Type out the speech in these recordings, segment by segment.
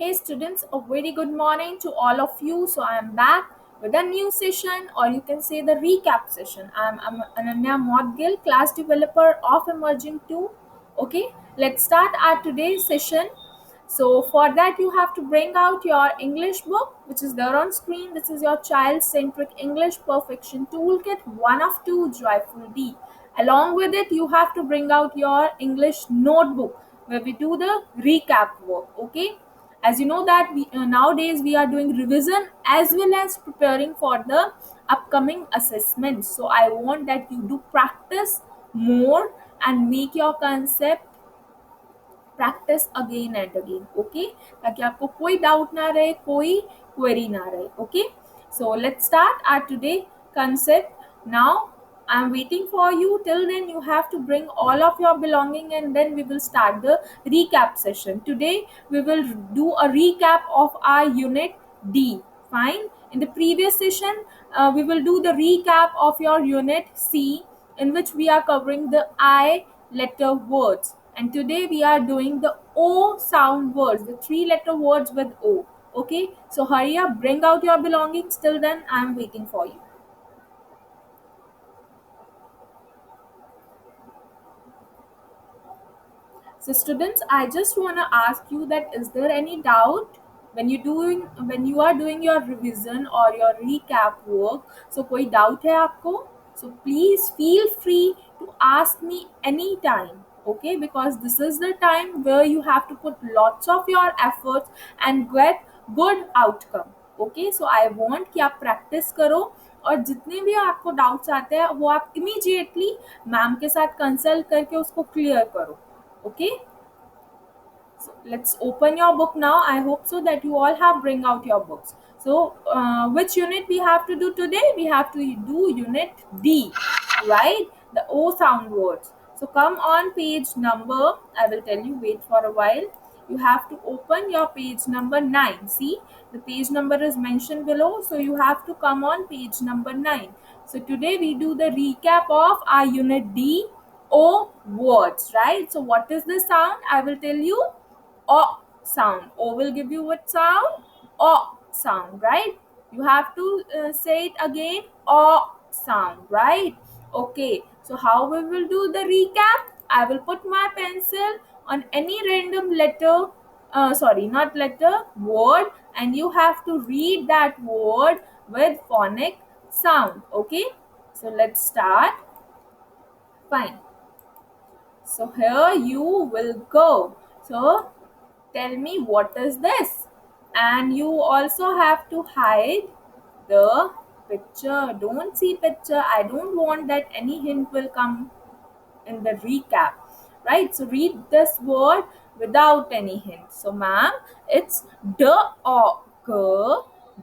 Hey students, a very good morning to all of you. So I am back with a new session, or you can say the recap session. I'm Ananya Modgil, class developer of Emerging 2. Okay, let's start our today's session. So for that you have to bring out your English book, which is there on screen. This is your child-centric English perfection toolkit, one of two, Joyful D. Along with it, you have to bring out your English notebook where we do the recap work. Okay, as you know that nowadays we are doing revision as well as preparing for the upcoming assessments. So I want that you do practice more and make your concept practice again and again okay ताकि आपको कोई doubt ना रहे कोई query ना रहे okay so let's start our today concept now. I'm waiting for you. Till then you have to bring all of your belonging and then we will start the recap session. Today we will do a recap of our unit D. Fine. In the previous session we will do the recap of your unit C, in which we are covering the I letter words, and today we are doing the O sound words, the three letter words with O. Okay, so hurry up, bring out your belongings. Till then I am waiting for you. So students, I just want to ask you that is there any doubt when you are doing your revision or your recap work? So कोई doubt है आपको? So please feel free to ask me anytime. Okay, because this is the time where you have to put lots of your efforts and get good outcome. Okay, so I want कि आप practice करो और जितने भी आपको doubts आते हैं वो आप इमीडिएटली मैम के साथ कंसल्ट करके उसको क्लियर करो. Okay, so let's open your book now. I hope so that you all have bring out your books. So which unit we have to do today? We have to do unit D, right? The O sound words. So come on page number, I will tell you, wait for a while. You have to open your page number 9. See, the page number is mentioned below, so you have to come on page number 9. So today we do the recap of our unit D, O words, right? So what is the sound? I will tell you. O sound. O will give you what sound? O sound, right? You have to say it again. O sound, right? Okay. So how we will do the recap? I will put my pencil on any random letter, sorry, not letter, word, and you have to read that word with phonic sound. Okay. So let's start. Fine. So here you will go. So tell me what is this? And you also have to hide the picture. Don't see picture. I don't want that any hint will come in the recap. Right? So read this word without any hint. So ma'am, it's dog.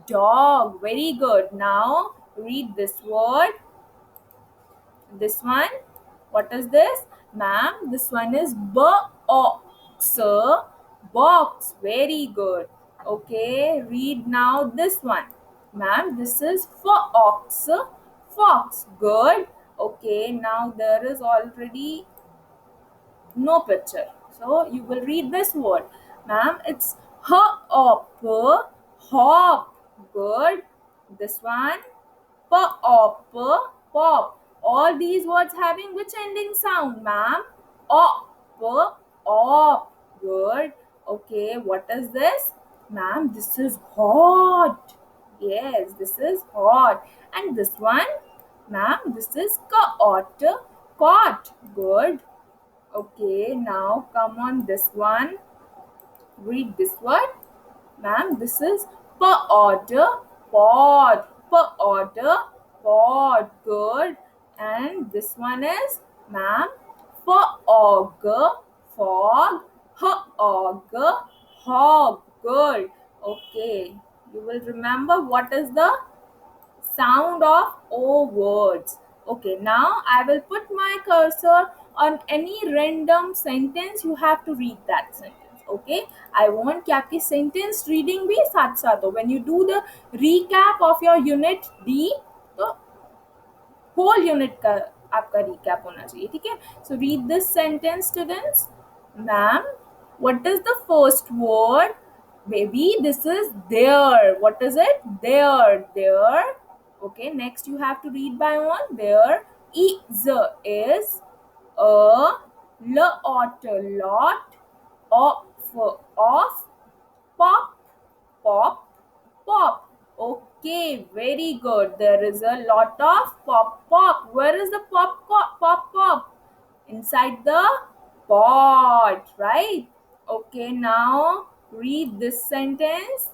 Dog. Very good. Now read this word. This one, what is this? Ma'am, this one is box. Box. Very good. Okay, read now this one. Ma'am, this is fox. Fox. Good. Okay, now there is already no picture. So you will read this word. Ma'am, it's hop. Hop. Good. This one, pop. Pop. All these words having which ending sound, ma'am? Op. Op. Good. Okay, what is this? Ma'am, this is hot. Yes, this is hot. And this one? Ma'am, this is cot. Cot. Good. Okay, now come on this one. Read this word. Ma'am, this is pod. Pod. Pod. Pod. Good. And this one is, ma'am, fog. Fog. Hog. Hog. Good. Okay. You will remember what is the sound of O words. Okay, now I will put my cursor on any random sentence. You have to read that sentence. Okay, I want कि आपकी sentence reading भी साथ साथ हो. When you do the recap of your unit D, तो whole unit का आपका recap होना चाहिए. ठीक है? So read this sentence, students. Ma'am, what is the first word? Baby, this is there. What is it? There. Okay, next you have to read by one. There is a lot, of pop, pop, pop. Okay, very good. There is a lot of pop, pop. Where is the pop? Inside the pot, right? Okay, now read this sentence.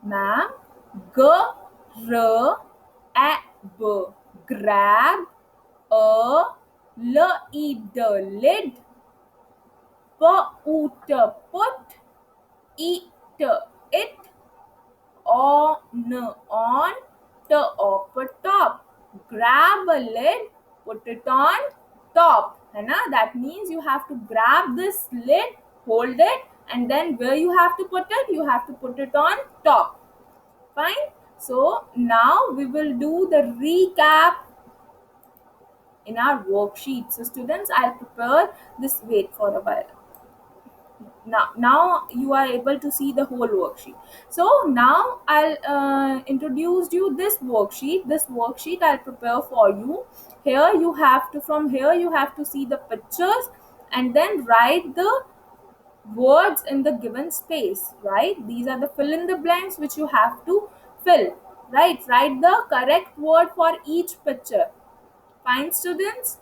Ma'am, grab, grab a lid, put eat it on top. Grab a lid, put it on top, है ना? That means you have to grab this lid, hold it, and then where you have to put it? You have to put it on top. Fine. So now we will do the recap in our worksheet. So students, I'll prepare this. Wait for a while. Now you are able to see the whole worksheet. So now I'll introduce you this worksheet I'll prepare for you. Here you have to, from here you have to see the pictures and then write the words in the given space, right? These are the fill in the blanks which you have to fill, right? Write the correct word for each picture. Fine, students?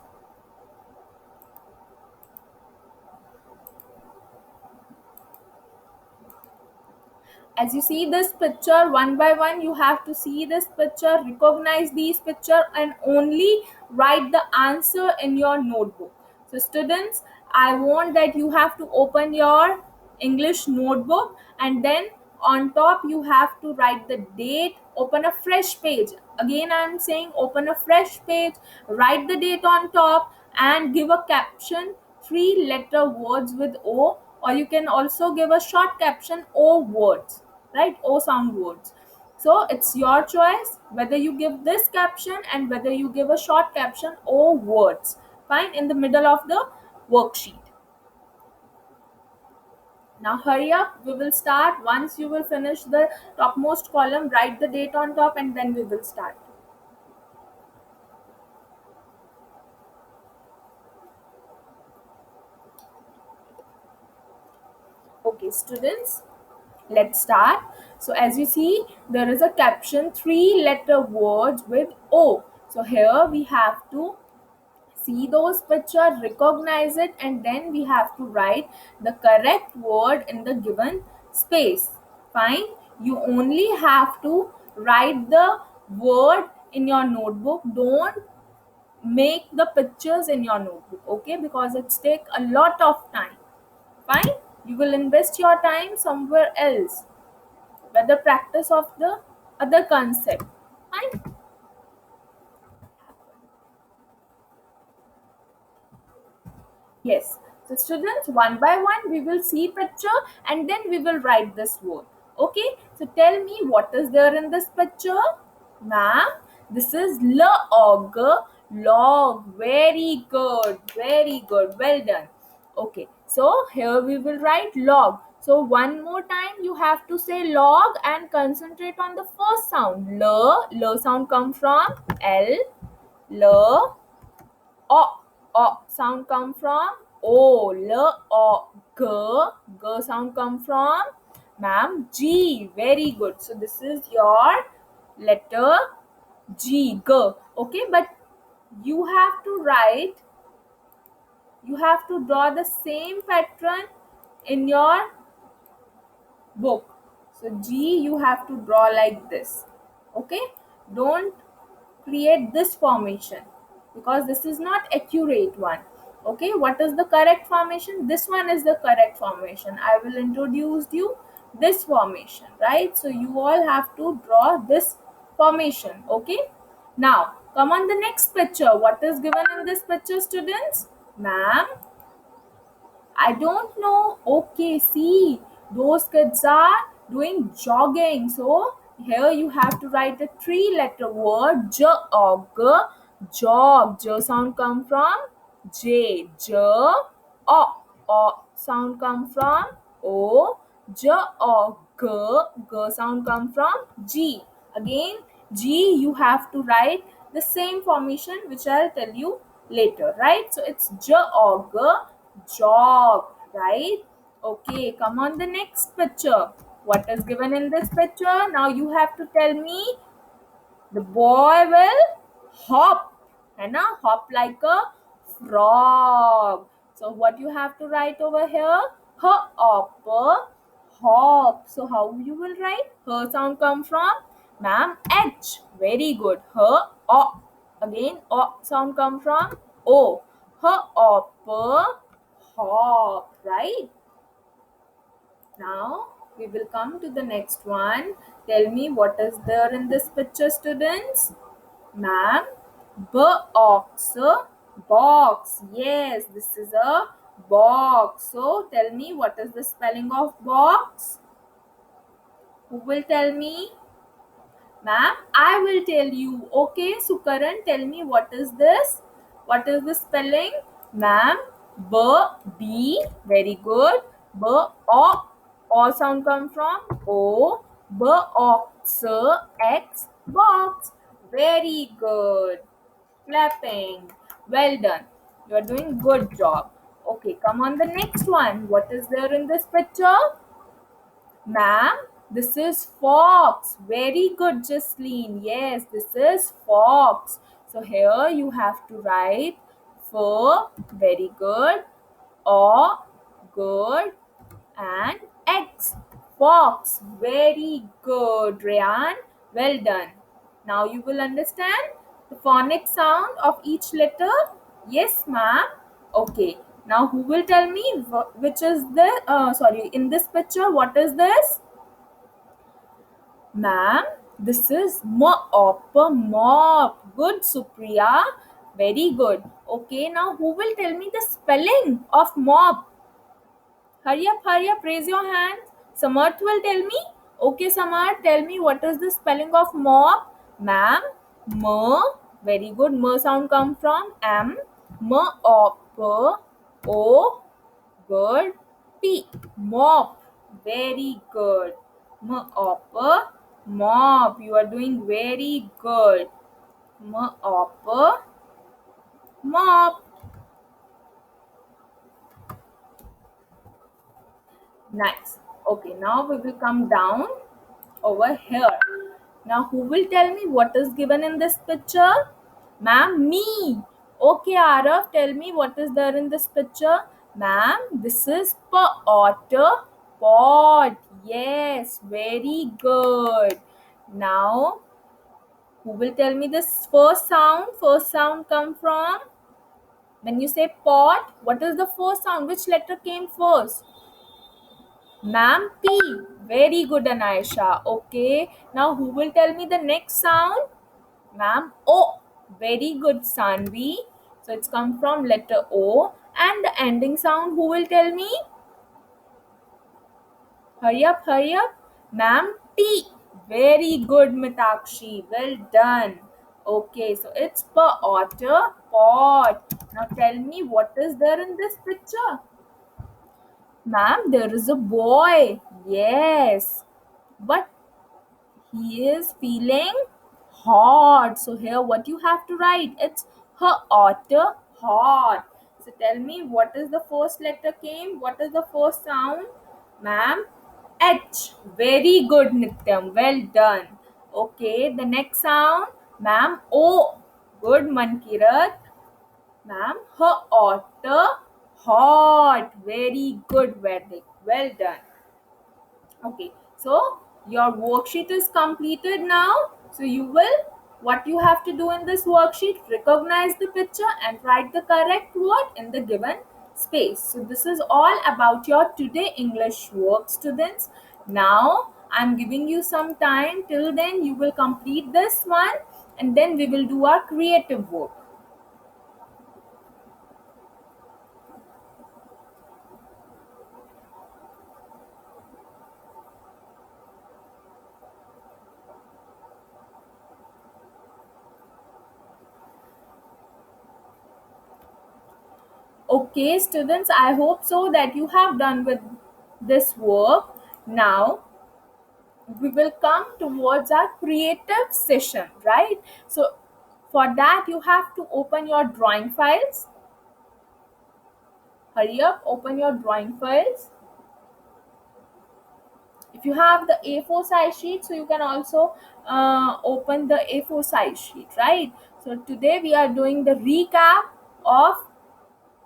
As you see this picture one by one, you have to see this picture, recognize these picture, and only write the answer in your notebook. So students, I want that you have to open your English notebook, and then on top you have to write the date. Open a fresh page. Again, I am saying open a fresh page, write the date on top, and give a caption, 3-letter words with O, or you can also give a short caption, O words, right? O sound words. So it's your choice whether you give this caption and whether you give a short caption, O words. Fine, in the middle of the worksheet. Now hurry up, we will start. Once you will finish the topmost column, write the date on top, and then we will start. Okay, students, let's start. So as you see, there is a caption, 3-letter words with O. So here we have to see those pictures, recognize it, and then we have to write the correct word in the given space. Fine. You only have to write the word in your notebook. Don't make the pictures in your notebook, okay? Because it's take a lot of time. Fine. You will invest your time somewhere else, whether practice of the other concept. Fine. Yes. So students, one by one, we will see picture and then we will write this word. Okay. So tell me what is there in this picture. Ma'am, this is log. Log. Very good. Very good. Well done. Okay. So here we will write log. So one more time you have to say log and concentrate on the first sound. L. L sound come from L. L. O. O sound come from O. L. O. G. G sound come from, ma'am, G. Very good. So this is your letter G. G. Okay, but you have to write, you have to draw the same pattern in your book. So G you have to draw like this. Okay, don't create this formation because this is not accurate one. Okay, what is the correct formation? This one is the correct formation. I will introduce you this formation, right? So you all have to draw this formation. Okay, now come on the next picture. What is given in this picture, students? Ma'am, I don't know. Okay, see, those kids are doing jogging. So here you have to write a 3-letter word, jog. Jog. J sound come from J. J. O. O sound come from O. J or G. G sound come from G. Again, G you have to write the same formation which I'll tell you later, right? So it's J or G, jog, right? Okay, come on the next picture. What is given in this picture? Now you have to tell me the boy will hop, है ना? Hop like a frog. So what you have to write over here? Hop, hop. So how you will write? Her sound come from ma'am H. Very good. Her o. Again o sound come from O. Her hop. Right? Now we will come to the next one. Tell me what is there in this picture, students? Ma'am, box, box. Yes, this is a box. So tell me what is the spelling of box? Who will tell me? Ma'am, I will tell you. Okay, Sukaran, tell me what is this? What is the spelling? Ma'am, B, very good. O sound come from O. Box, X, box. Very good. Clapping. Well done. You are doing good job. Okay, come on the next one. What is there in this picture? Ma'am, this is fox. Very good, Jasleen. Yes, this is fox. So here you have to write for, very good, or, good, and X. Fox. Very good, Rayan. Well done. Now you will understand the phonic sound of each letter. Yes, ma'am. Okay. Now who will tell me which is the, sorry, in this picture, what is this? Ma'am, this is mop, mop. Good, Supriya. Very good. Okay, now who will tell me the spelling of mop? Hurry up, raise your hand. Samarth will tell me. Okay, Samarth, tell me what is the spelling of mop? Ma'am, M, very good. M sound come from M. Mop, O, good. P, mop, very good. Mop, mop, you are doing very good. Mop, mop. Nice. Okay, now we will come down over here. Now, who will tell me what is given in this picture? Ma'am, me. Okay, Arav, tell me what is there in this picture. Ma'am, this is otter pot. Yes, very good. Now, who will tell me this first sound? First sound come from, when you say pot, what is the first sound? Which letter came first? Ma'am, P. Very good, Anaisha. Okay. Now, who will tell me the next sound? Ma'am, O. Very good, Sanvi. So, it's come from letter O. And the ending sound, who will tell me? Hurry up, hurry up. Ma'am, T. Very good, Mitakshi. Well done. Okay, so it's otter pot. Now, tell me what is there in this picture? Ma'am, there is a boy. Yes. But he is feeling hot. So here what you have to write? It's her otter hot. So tell me what is the first letter came? What is the first sound? Ma'am, H. Very good, Nityam. Well done. Okay, the next sound. Ma'am, O. Good, Mankirat. Ma'am, her otter hot. Very good, Vedic. Well done. Okay, so your worksheet is completed now. So you will, what you have to do in this worksheet, recognize the picture and write the correct word in the given space. So this is all about your today English work, students. Now I'm giving you some time. Till then you will complete this one and then we will do our creative work. Okay, students, I hope so that you have done with this work. Now we will come towards our creative session, right? So for that you have to open your drawing files. Hurry up, open your drawing files. If you have the A4 size sheet, so you can also open the A4 size sheet, right? So today we are doing the recap of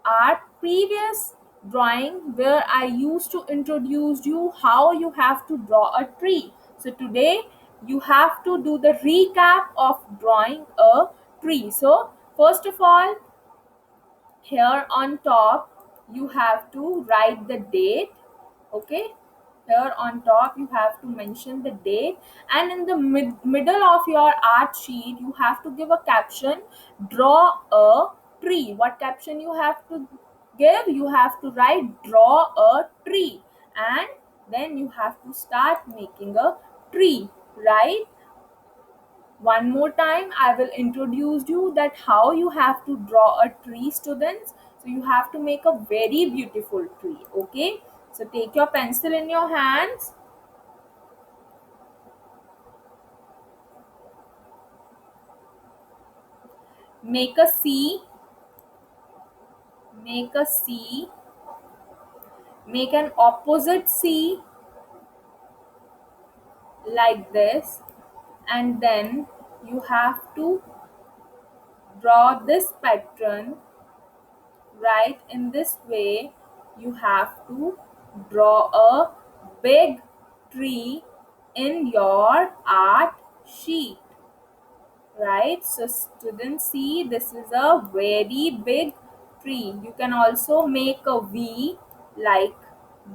our previous drawing where I used to introduce you how you have to draw a tree. So today you have to do the recap of drawing a tree. So first of all, here on top you have to write the date. Okay, here on top you have to mention the date, and in the middle of your art sheet you have to give a caption, draw a tree. What caption you have to give? You have to write draw a tree, and then you have to start making a tree, right? One more time I will introduce you that how you have to draw a tree, students. So you have to make a very beautiful tree. Okay, so take your pencil in your hands, make a C, make a C, make an opposite C like this, and then you have to draw this pattern right in this way. You have to draw a big tree in your art sheet, right? So students, see, this is a very big tree. You can also make a V like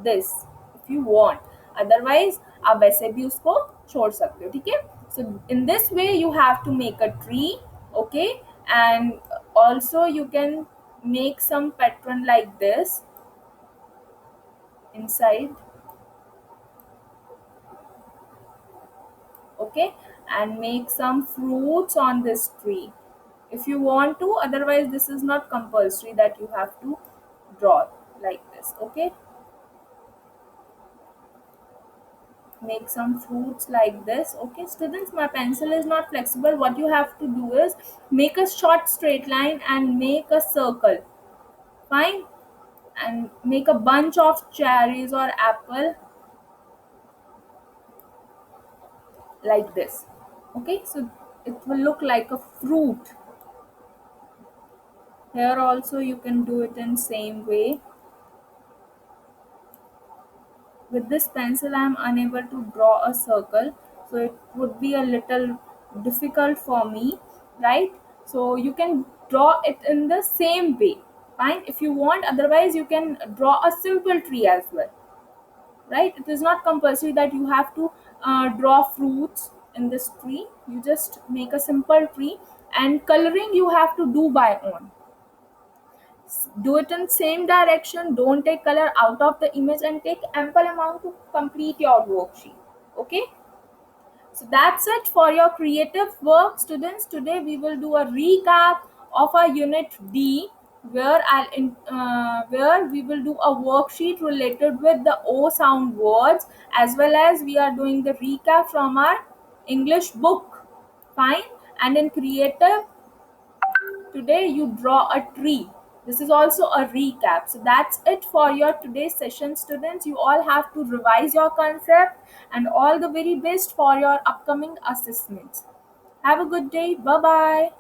this if you want, otherwise आप वैसे भी उसको छोड़ सकते हो, ठीक है? So in this way you have to make a tree. Okay, and also you can make some pattern like this inside. Okay, and make some fruits on this tree if you want to, otherwise this is not compulsory that you have to draw like this. Okay, make some fruits like this. Okay students, my pencil is not flexible. What you have to do is make a short straight line and make a circle. Fine, and make a bunch of cherries or apple like this. Okay, so it will look like a fruit. Here also you can do it in same way. With this pencil I am unable to draw a circle, so it would be a little difficult for me, right? So you can draw it in the same way, fine, if you want. Otherwise you can draw a simple tree as well, right? It is not compulsory that you have to draw fruits in this tree. You just make a simple tree, and coloring you have to do by own. Do it in same direction. Don't take color out of the image, and take ample amount to complete your worksheet. Okay, so that's it for your creative work, students. Today we will do a recap of our unit D, where where we will do a worksheet related with the O sound words, as well as we are doing the recap from our English book. Fine, and in creative today you draw a tree. This is also a recap. So that's it for your today's session, students. You all have to revise your concept, and all the very best for your upcoming assessments. Have a good day. Bye bye.